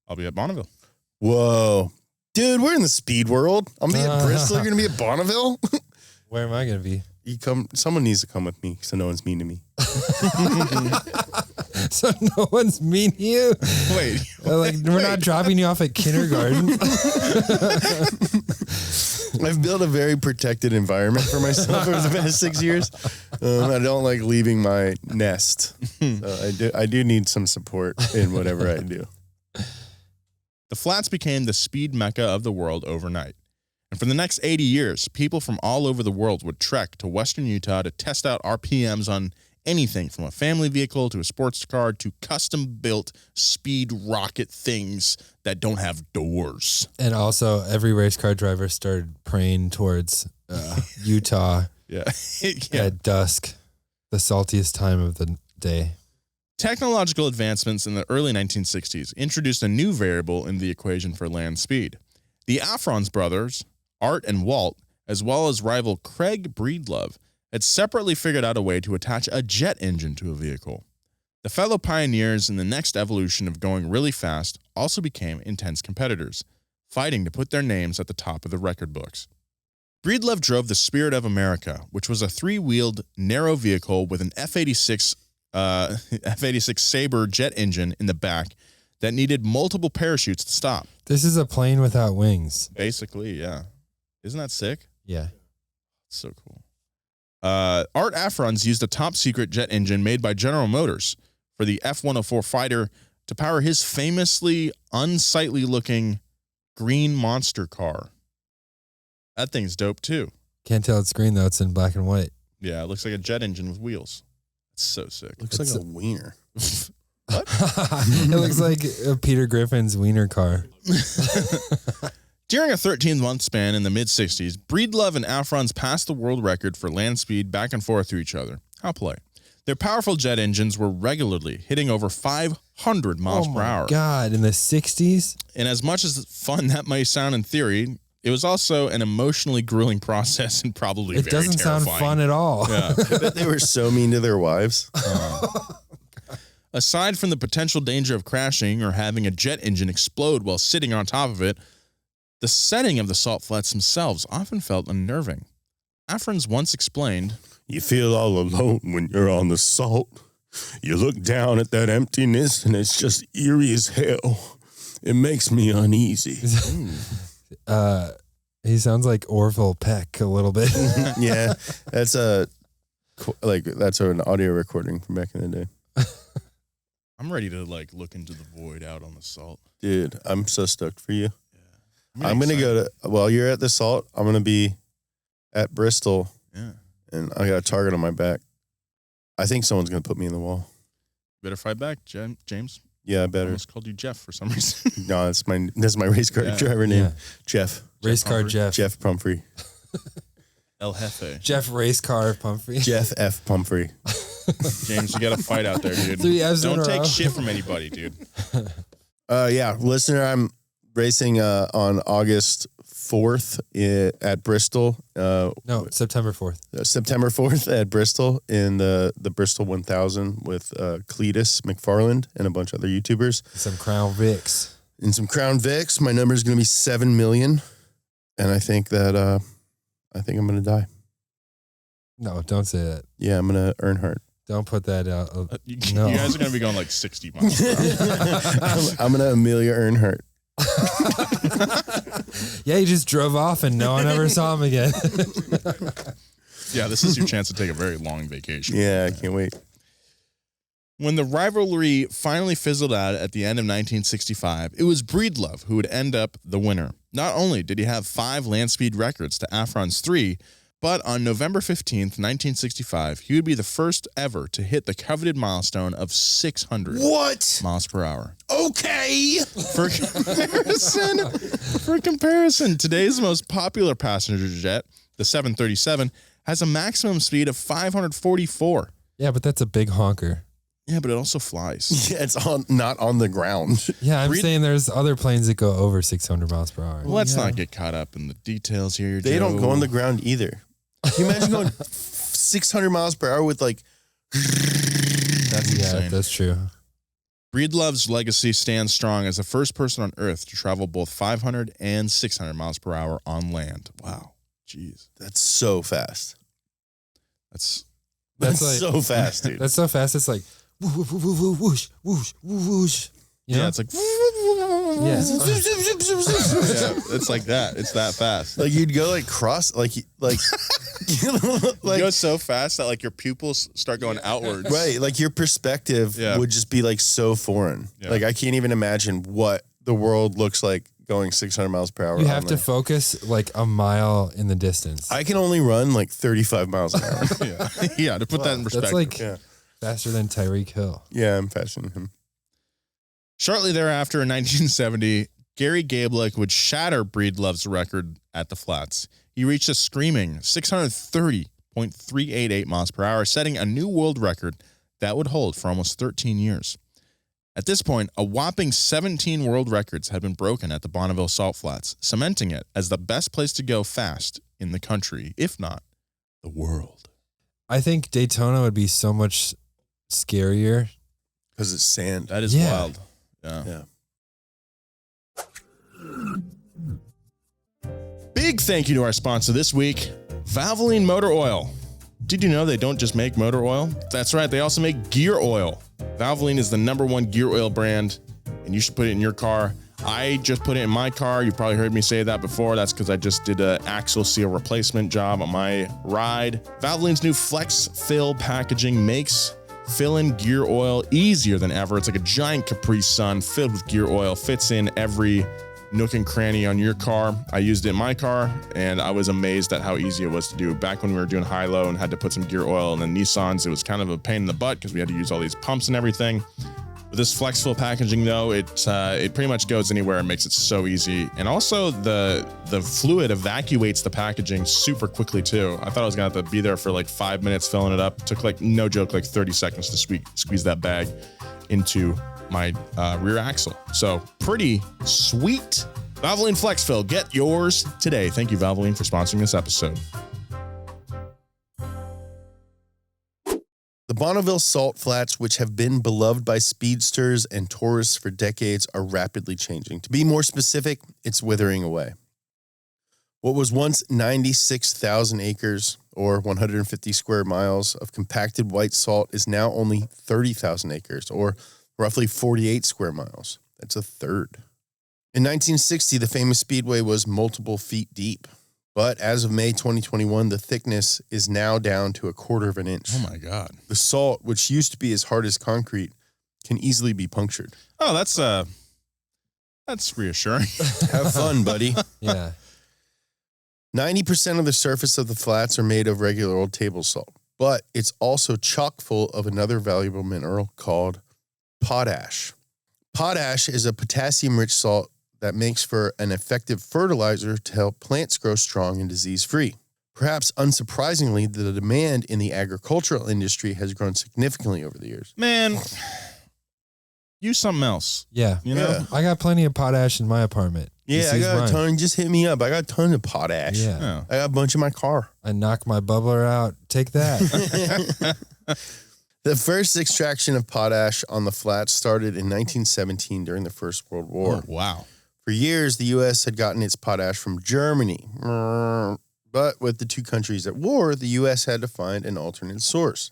I'll be at Bonneville. Whoa. Dude, we're in the speed world. I'm going to be at Bristol. You're going to be at Bonneville? Where am I going to be? Someone needs to come with me so no one's mean to me. So no one's mean to you? Wait. Like, we're not dropping you off at kindergarten. I've built a very protected environment for myself over the past 6 years. I don't like leaving my nest. I do need some support in whatever I do. The flats became the speed mecca of the world overnight. And for the next 80 years, people from all over the world would trek to western Utah to test out RPMs on anything from a family vehicle to a sports car to custom-built speed rocket things that don't have doors. And also, every race car driver started praying towards Utah Yeah. at dusk, the saltiest time of the day. Technological advancements in the early 1960s introduced a new variable in the equation for land speed. The Afrons brothers, Art and Walt, as well as rival Craig Breedlove, had separately figured out a way to attach a jet engine to a vehicle. The fellow pioneers in the next evolution of going really fast also became intense competitors, fighting to put their names at the top of the record books. Breedlove drove the Spirit of America, which was a three-wheeled, narrow vehicle with an F-86 Sabre jet engine in the back that needed multiple parachutes to stop. This is a plane without wings. Basically, yeah. Isn't that sick? Yeah. It's so cool. Art Afrons used a top-secret jet engine made by General Motors for the F-104 fighter to power his famously unsightly-looking green monster car. That thing's dope, too. Can't tell it's green, though. It's in black and white. Yeah, it looks like a jet engine with wheels. It's so sick. Looks like a wiener. It looks like Peter Griffin's wiener car. During a 13-month span in the mid-60s, Breedlove and Afrons passed the world record for land speed back and forth to each other. How play. Their powerful jet engines were regularly hitting over 500 miles per hour. Oh, God. In the 60s? And as much as fun that might sound in theory, it was also an emotionally grueling process and probably It very doesn't terrifying. sound fun at all. Yeah. I bet they were so mean to their wives. Aside from the potential danger of crashing or having a jet engine explode while sitting on top of it, the setting of the salt flats themselves often felt unnerving. Afrons once explained, You feel all alone when you're on the salt. You look down at that emptiness and it's just eerie as hell. It makes me uneasy. He sounds like Orville Peck a little bit. Yeah, that's an audio recording from back in the day. I'm ready to look into the void out on the salt. Dude, I'm so stoked for you. Yeah. I'm going to go to, while you're at the salt, I'm going to be at Bristol. Yeah. And I got a target on my back. I think someone's going to put me in the wall. Better fight back, James. Yeah, I I better. almost called you Jeff for some reason. No, that's my race car driver name. Yeah. Jeff. Race car Jeff. Jeff Pumphrey. El Jefe. Jeff Race Car Pumphrey. Jeff F. Pumphrey. James, you got to fight out there, dude. 3 F's in Don't a take row. shit from anybody, dude. Yeah, listener, I'm racing on August 4th at Bristol. No, September 4th. September 4th at Bristol in the Bristol 1000 with Cletus McFarland and a bunch of other YouTubers. Some Crown Vics. In some Crown Vics. My number is going to be 7 million. And I think that I'm going to die. No, don't say that. Yeah, I'm going to Earnhardt. Don't put that out. You No. guys are going to be going 60 miles per hour. I'm going to Amelia Earnhardt. Yeah, he just drove off and no one ever saw him again. Yeah, this is your chance to take a very long vacation. Yeah, I can't wait. When the rivalry finally fizzled out at the end of 1965, it was Breedlove who would end up the winner. Not only did he have 5 land speed records to Afron's 3, but on November 15th, 1965, he would be the first ever to hit the coveted milestone of 600 miles per hour. Okay. For comparison, today's most popular passenger jet, the 737, has a maximum speed of 544. Yeah, but that's a big honker. Yeah, but it also flies. Yeah, it's not on the ground. Yeah, I'm saying there's other planes that go over 600 miles per hour. Well, let's not get caught up in the details here. They don't go on the ground either. Can you imagine going 600 miles per hour with like... That's insane. Yeah, that's true. Breedlove's legacy stands strong as the first person on Earth to travel both 500 and 600 miles per hour on land. Wow. Jeez. That's so fast. That's like, so fast, dude. That's so fast. It's like whoosh, whoosh, whoosh, whoosh. You know? Yeah, it's like... Yeah. Yeah, it's like that. It's that fast. Like you'd go like cross, like like You go so fast that like your pupils start going outwards. right, like your perspective would just be like so foreign. Yeah. Like I can't even imagine what the world looks like going 600 miles per hour. You have to focus like a mile in the distance. I can only run like 35 miles an hour. Yeah, to put that in perspective. That's like faster than Tyreek Hill. Yeah, I'm faster than him. Shortly thereafter, in 1970, Gary Gablick would shatter Breedlove's record at the flats. He reached a screaming 630.388 miles per hour, setting a new world record that would hold for almost 13 years. At this point, a whopping 17 world records had been broken at the Bonneville Salt Flats, cementing it as the best place to go fast in the country, if not the world. I think Daytona would be so much scarier. Because it's sand. That is wild. Yeah. Big thank you to our sponsor this week, Valvoline Motor Oil. Did you know they don't just make motor oil? That's right, they also make gear oil. Valvoline is the #1 gear oil brand, and you should put it in your car. I just put it in my car. You've probably heard me say that before. That's because I just did an axle seal replacement job on my ride. Valvoline's new Flex Fill packaging makes filling gear oil easier than ever. It's like a giant Capri Sun filled with gear oil, fits in every nook and cranny on your car. I used it in my car, and I was amazed at how easy it was to do. Back when we were doing high-low and had to put some gear oil in the Nissans, it was kind of a pain in the butt because we had to use all these pumps and everything. With this FlexFill packaging, though, it pretty much goes anywhere and makes it so easy. And also, the fluid evacuates the packaging super quickly, too. I thought I was going to have to be there for like 5 minutes filling it up. It took like, no joke, like 30 seconds to squeeze that bag into my rear axle. So pretty sweet. Valvoline FlexFill, get yours today. Thank you, Valvoline, for sponsoring this episode. The Bonneville Salt Flats, which have been beloved by speedsters and tourists for decades, are rapidly changing. To be more specific, it's withering away. What was once 96,000 acres or 150 square miles of compacted white salt is now only 30,000 acres or roughly 48 square miles. That's a third. In 1960, the famous speedway was multiple feet deep. But as of May 2021, the thickness is now down to 1/4 of an inch. Oh, my God. The salt, which used to be as hard as concrete, can easily be punctured. Oh, that's reassuring. Have fun, buddy. Yeah. 90% of the surface of the flats are made of regular old table salt, but it's also chock full of another valuable mineral called potash. Potash is a potassium-rich salt that makes for an effective fertilizer to help plants grow strong and disease-free. Perhaps unsurprisingly, the demand in the agricultural industry has grown significantly over the years. Man, use something else. Yeah. You know? Yeah. I got plenty of potash in my apartment. Yeah, Just I use got mine. a ton. Just hit me up. I got a ton of potash. Yeah. Yeah. I got a bunch in my car. I knock my bubbler out. Take that. The first extraction of potash on the flats started in 1917 during the First World War. Oh, wow. For years, the U.S. had gotten its potash from Germany. But with the two countries at war, the U.S. had to find an alternate source.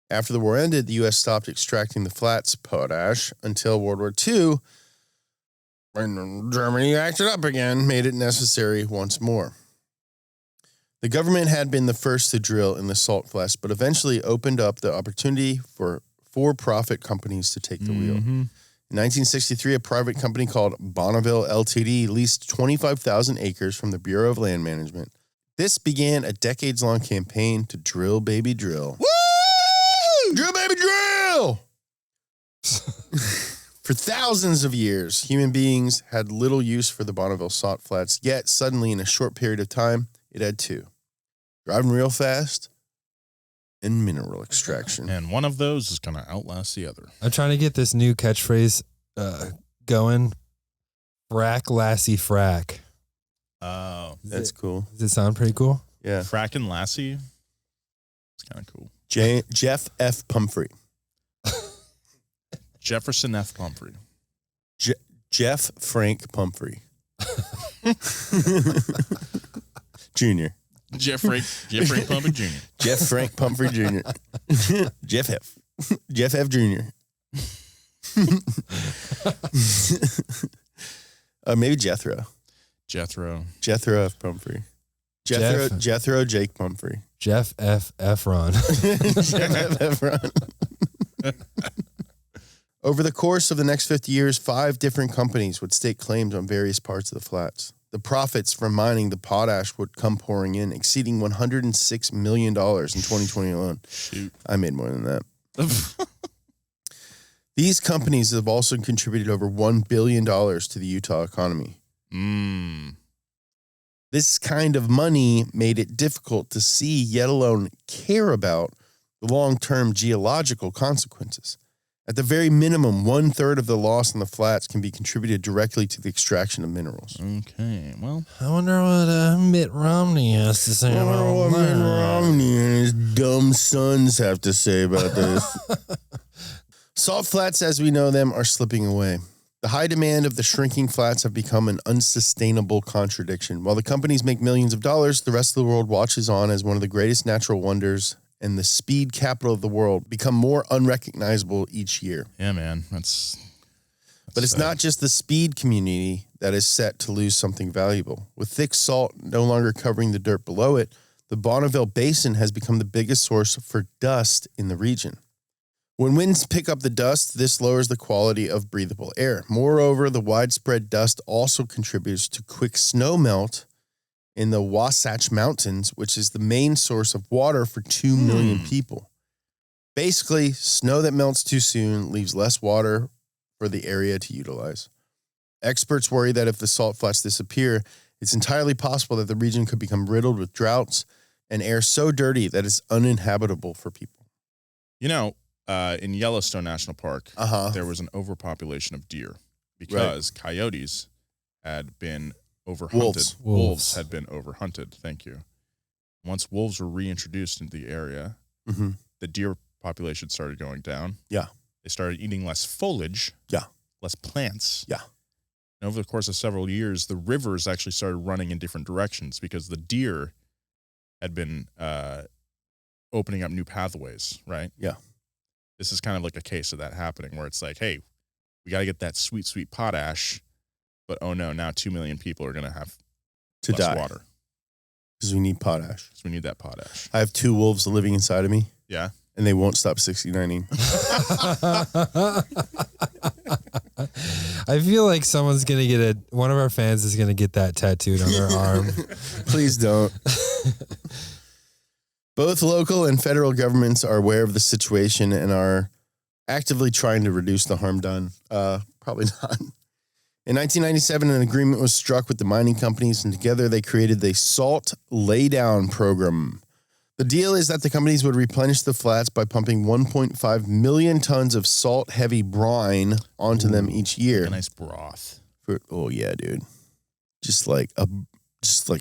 After the war ended, the U.S. stopped extracting the flats potash until World War II, when Germany acted up again, made it necessary once more. The government had been the first to drill in the salt flats, but eventually opened up the opportunity for for-profit companies to take the wheel. In 1963, a private company called Bonneville Ltd. Leased 25,000 acres from the Bureau of Land Management. This began a decades-long campaign to drill, baby, drill. Woo! Drill, baby, drill! For thousands of years, human beings had little use for the Bonneville Salt Flats, yet suddenly, in a short period of time, it had two. Driving real fast and mineral extraction. And one of those is going to outlast the other. I'm trying to get this new catchphrase going. Frack Lassie Frack. Oh. That's cool. Does it sound pretty cool? Yeah. Frackin' Lassie. It's kind of cool. Jeff F. Pumphrey. Jefferson F. Pumphrey. Jeff Frank Pumphrey. Jr. Jeff Frank Pumphrey Jr. Jeff Frank Pumphrey Jr. Jeff F. Jeff F. Jr. Maybe Jethro. Jethro F. Pumphrey. Jethro Jake Pumphrey. Jeff F. Efron. Jeff F. Efron. Over the course of the next 50 years, 5 different companies would stake claims on various parts of the flats. The profits from mining the potash would come pouring in, exceeding $106 million in 2020 alone. Shoot. I made more than that. These companies have also contributed over $1 billion to the Utah economy. This kind of money made it difficult to see, yet alone care about, the long-term geological consequences. At the very minimum, 1/3 of the loss on the flats can be contributed directly to the extraction of minerals. Okay, well. I wonder what Mitt Romney has to say about what Mitt Romney and his dumb sons have to say about this. Salt flats, as we know them, are slipping away. The high demand of the shrinking flats have become an unsustainable contradiction. While the companies make millions of dollars, the rest of the world watches on as one of the greatest natural wonders and the speed capital of the world become more unrecognizable each year. Yeah, man. But it's not just the speed community that is set to lose something valuable. With thick salt no longer covering the dirt below it, the Bonneville Basin has become the biggest source for dust in the region. When winds pick up the dust, this lowers the quality of breathable air. Moreover, the widespread dust also contributes to quick snow melt in the Wasatch Mountains, which is the main source of water for 2 million people. Basically, snow that melts too soon leaves less water for the area to utilize. Experts worry that if the salt flats disappear, it's entirely possible that the region could become riddled with droughts and air so dirty that it's uninhabitable for people. You know, in Yellowstone National Park, there was an overpopulation of deer because coyotes had been overhunted. Wolves had been overhunted. Thank you. Once wolves were reintroduced into the area, the deer population started going down. Yeah. They started eating less foliage. Yeah. Less plants. Yeah. And over the course of several years, the rivers actually started running in different directions because the deer had been opening up new pathways, right? Yeah. This is kind of like a case of that happening where it's like, hey, we got to get that sweet, sweet potash. But, oh, no, now 2 million people are going to have to less die. Water. Because we need potash. Because we need that potash. I have 2 wolves living inside of me. Yeah. And they won't stop 69ing. I feel like someone's going to get one of our fans is going to get that tattooed on their arm. Please don't. Both local and federal governments are aware of the situation and are actively trying to reduce the harm done. Probably not. In 1997, an agreement was struck with the mining companies, and together they created the Salt Laydown Program. The deal is that the companies would replenish the flats by pumping 1.5 million tons of salt-heavy brine onto them each year. A nice broth. Oh yeah, dude. Just like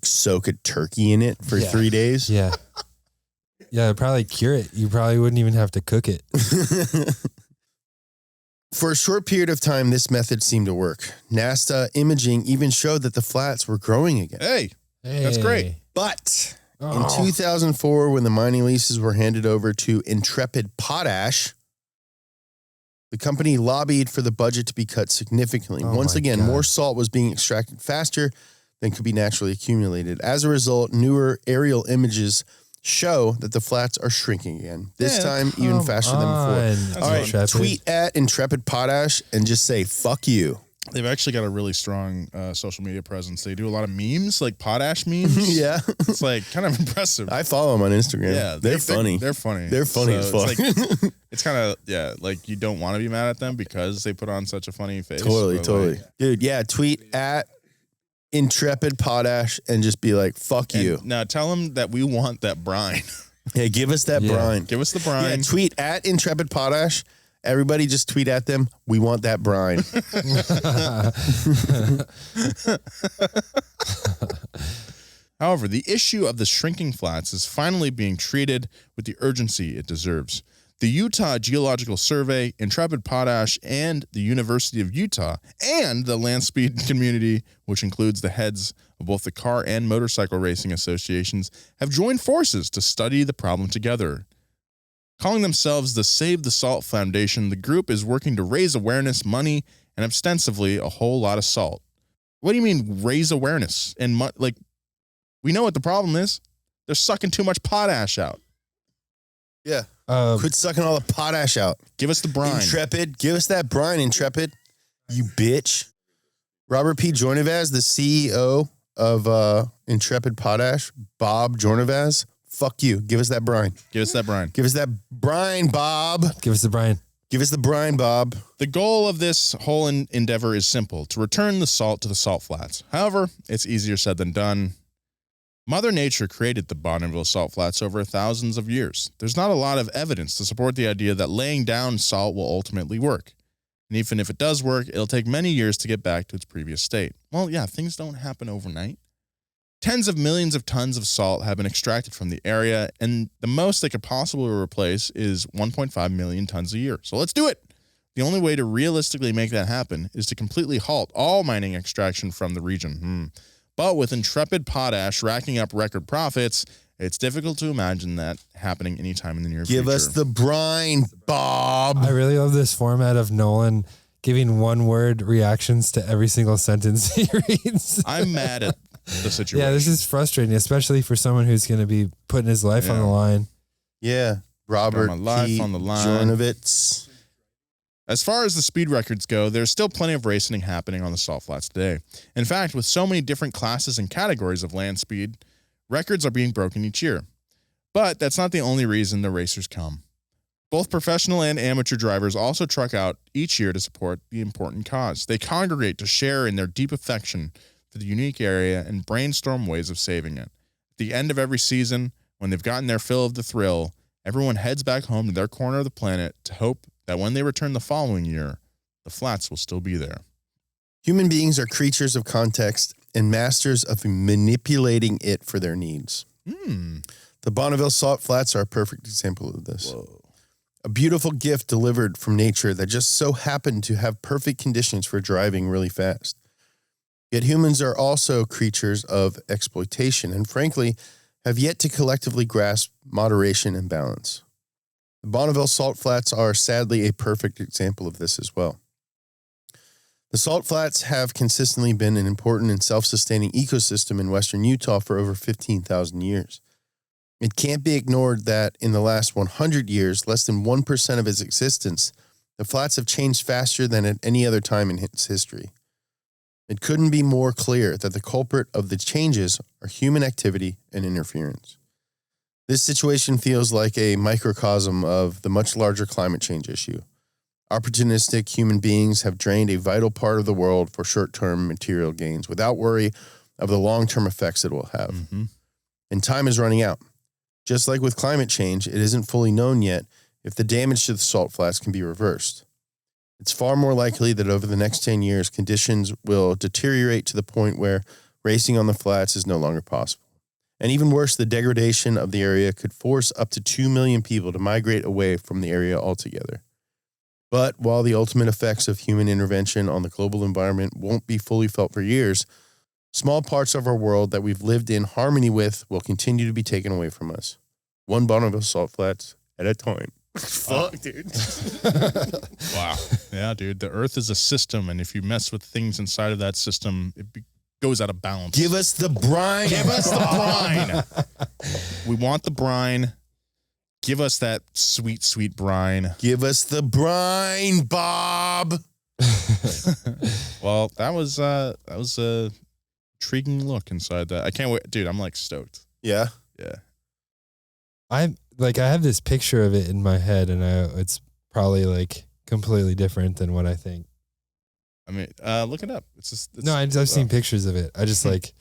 soak a turkey in it for 3 days. Yeah. Yeah, it'd probably cure it. You probably wouldn't even have to cook it. For a short period of time, this method seemed to work. NASA imaging even showed that the flats were growing again. Hey, that's great. But in 2004, when the mining leases were handed over to Intrepid Potash, the company lobbied for the budget to be cut significantly. Once again, more salt was being extracted faster than could be naturally accumulated. As a result, newer aerial images show that the flats are shrinking again. This time, even faster than before. All right, Intrepid. tweet at Intrepid Potash and just say, fuck you. They've actually got a really strong social media presence. They do a lot of memes, like potash memes. Yeah. It's like kind of impressive. I follow them on Instagram. Yeah. They're funny. They're funny. They're funny as fuck. It's kind of, like you don't want to be mad at them because they put on such a funny face. Totally. Dude, yeah, tweet at Intrepid Potash and just be like, fuck you. Now tell them that we want that brine. Hey, give us that brine. Give us the brine. Yeah, tweet at Intrepid Potash. Everybody just tweet at them. We want that brine. However, the issue of the shrinking flats is finally being treated with the urgency it deserves. The Utah Geological Survey, Intrepid Potash, and the University of Utah, and the land speed community, which includes the heads of both the car and motorcycle racing associations, have joined forces to study the problem together. Calling themselves the Save the Salt Foundation, the group is working to raise awareness, money, and ostensibly a whole lot of salt. What do you mean raise awareness? And we know what the problem is. They're sucking too much potash out. Yeah. Quit sucking all the potash out. Give us the brine. Intrepid. Give us that brine, Intrepid. You bitch. Robert P. Jornavaz, the CEO of Intrepid Potash, Bob Jornavaz, fuck you. Give us that brine. Give us that brine. Give us that brine, Bob. Give us the brine. Give us the brine, Bob. The goal of this whole endeavor is simple, to return the salt to the salt flats. However, it's easier said than done. Mother Nature created the Bonneville Salt Flats over thousands of years. There's not a lot of evidence to support the idea that laying down salt will ultimately work. And even if it does work, it'll take many years to get back to its previous state. Well, yeah, things don't happen overnight. Tens of millions of tons of salt have been extracted from the area, and the most they could possibly replace is 1.5 million tons a year. So let's do it. The only way to realistically make that happen is to completely halt all mining extraction from the region. But with Intrepid Potash racking up record profits, it's difficult to imagine that happening anytime in the near future. Give us the brine, Bob. I really love this format of Nolan giving one-word reactions to every single sentence he reads. I'm mad at the situation. Yeah, this is frustrating, especially for someone who's going to be putting his life on the line. Yeah, Robert Got my life P. on the line. Jornovitz. As far as the speed records go, there's still plenty of racing happening on the salt flats today. In fact, with so many different classes and categories of land speed, records are being broken each year. But that's not the only reason the racers come. Both professional and amateur drivers also truck out each year to support the important cause. They congregate to share in their deep affection for the unique area and brainstorm ways of saving it. At the end of every season, when they've gotten their fill of the thrill, everyone heads back home to their corner of the planet to hope that when they return the following year, the flats will still be there. Human beings are creatures of context and masters of manipulating it for their needs. The Bonneville Salt Flats are a perfect example of this. Whoa. A beautiful gift delivered from nature that just so happened to have perfect conditions for driving really fast. Yet humans are also creatures of exploitation and, frankly, have yet to collectively grasp moderation and balance. The Bonneville Salt Flats are sadly a perfect example of this as well. The salt flats have consistently been an important and self-sustaining ecosystem in western Utah for over 15,000 years. It can't be ignored that in the last 100 years, less than 1% of its existence, the flats have changed faster than at any other time in its history. It couldn't be more clear that the culprit of the changes are human activity and interference. This situation feels like a microcosm of the much larger climate change issue. Opportunistic human beings have drained a vital part of the world for short-term material gains without worry of the long-term effects it will have. And time is running out. Just like with climate change, it isn't fully known yet if the damage to the salt flats can be reversed. It's far more likely that over the next 10 years, conditions will deteriorate to the point where racing on the flats is no longer possible. And even worse, the degradation of the area could force up to 2 million people to migrate away from the area altogether. But while the ultimate effects of human intervention on the global environment won't be fully felt for years, small parts of our world that we've lived in harmony with will continue to be taken away from us. One Bonneville Salt Flats at a time. Fuck, dude. Wow. Yeah, dude. The Earth is a system, and if you mess with things inside of that system, it goes out of balance. Give us the brine. Give us the brine. We want the brine. Give us that sweet, sweet brine. Give us the brine, Bob. Well, that was a intriguing look inside that. I can't wait, dude. I'm like stoked. Yeah. Yeah. I have this picture of it in my head, and it's probably like completely different than what I think. I mean, look it up. It's I've seen pictures of it. I just like,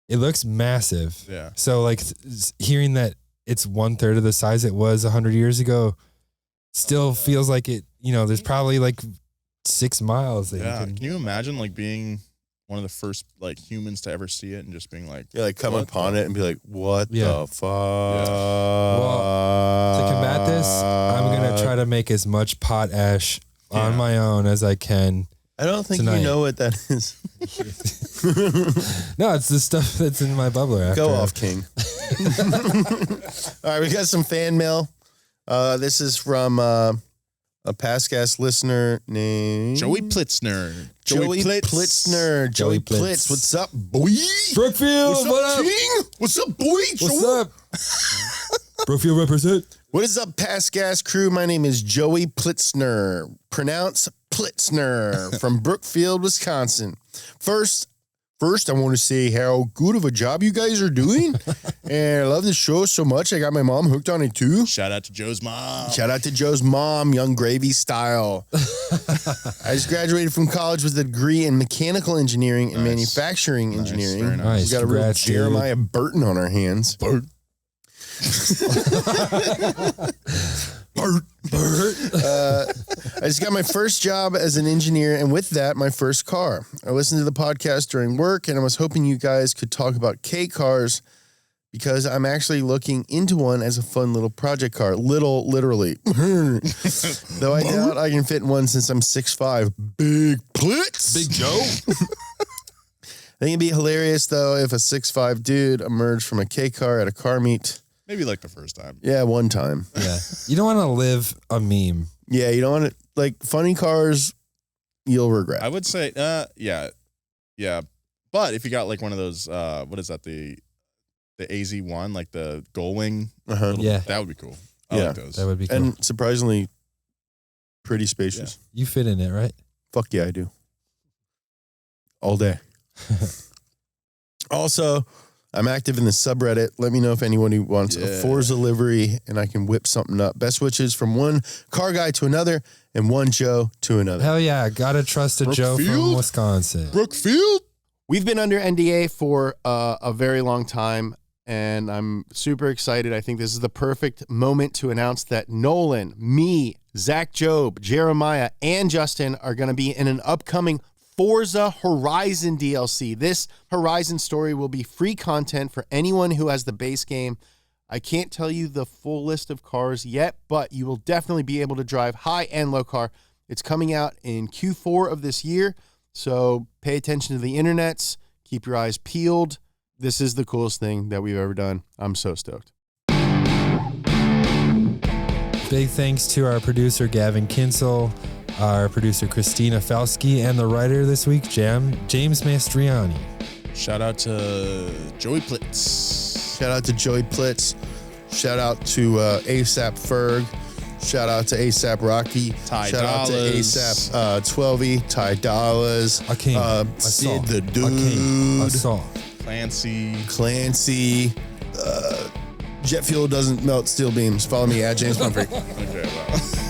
it looks massive. Yeah. So like hearing that it's 1/3 of the size it was 100 years ago. Still feels like it, there's probably like 6 miles. Can you imagine like being one of the first like humans to ever see it and just being like, come upon it and be like, what the fuck? Yeah. Well, to combat this, I'm going to try to make as much pot ash on my own as I can. I don't think you know what that is. No, it's the stuff that's in my bubbler. Go off, King. All right, we got some fan mail. This is from a PASTGAS listener named Joey Plitzner. Joey Plitz. What's up, boy? Brookfield, What's up, King? What's up, boy? What's up? Brookfield represent. What is up, PASTGAS crew? My name is Joey Plitzner. Pronounce Plitzner from Brookfield, Wisconsin. First, I want to say how good of a job you guys are doing. And I love this show so much. I got my mom hooked on it too. Shout out to Joe's mom. Young gravy style. I just graduated from college with a degree in mechanical engineering and manufacturing engineering. Very nice. We've got a real Jeremiah Burton on our hands. I just got my first job as an engineer, and with that, my first car. I listened to the podcast during work, and I was hoping you guys could talk about K cars because I'm actually looking into one as a fun little project car. Literally. Though I doubt I can fit in one since I'm 6'5". Big Plitz. Big Joe. I think it'd be hilarious, though, if a 6'5" dude emerged from a K car at a car meet. Maybe like the first time. Yeah, one time. Yeah. You don't want to live a meme. Yeah, you don't want to, like, funny cars, you'll regret. I would say, yeah. But if you got like one of those, what is that, the AZ1, like the Gullwing? Yeah. That would be cool. I like those. That would be cool. And surprisingly pretty spacious. Yeah. You fit in it, right? Fuck yeah, I do. All day. Also, I'm active in the subreddit. Let me know if anyone who wants a Forza livery and I can whip something up. Best wishes from one car guy to another and one Joe to another. Hell yeah. Gotta trust a Joe from Wisconsin. Brookfield? We've been under NDA for a very long time, and I'm super excited. I think this is the perfect moment to announce that Nolan, me, Zach Job, Jeremiah, and Justin are going to be in an upcoming Forza Horizon DLC. This Horizon story will be free content for anyone who has the base game. I can't tell you the full list of cars yet, but you will definitely be able to drive high and low car. It's coming out in Q4 of this year, so pay attention to the internets. Keep your eyes peeled. This is the coolest thing that we've ever done. I'm so stoked. Big thanks to our producer, Gavin Kinsel, our producer, Christina Falski, and the writer this week, James Mastriani. Shout out to Joey Plitz. Shout out to Joey Plitz. Shout out to ASAP Ferg. Shout out to ASAP Rocky. Ty Shout Dollars. out to ASAP 12E. Ty Dollars. Sid the Dude. Clancy. Jet fuel doesn't melt steel beams. Follow me at James Pumphrey. Okay, well.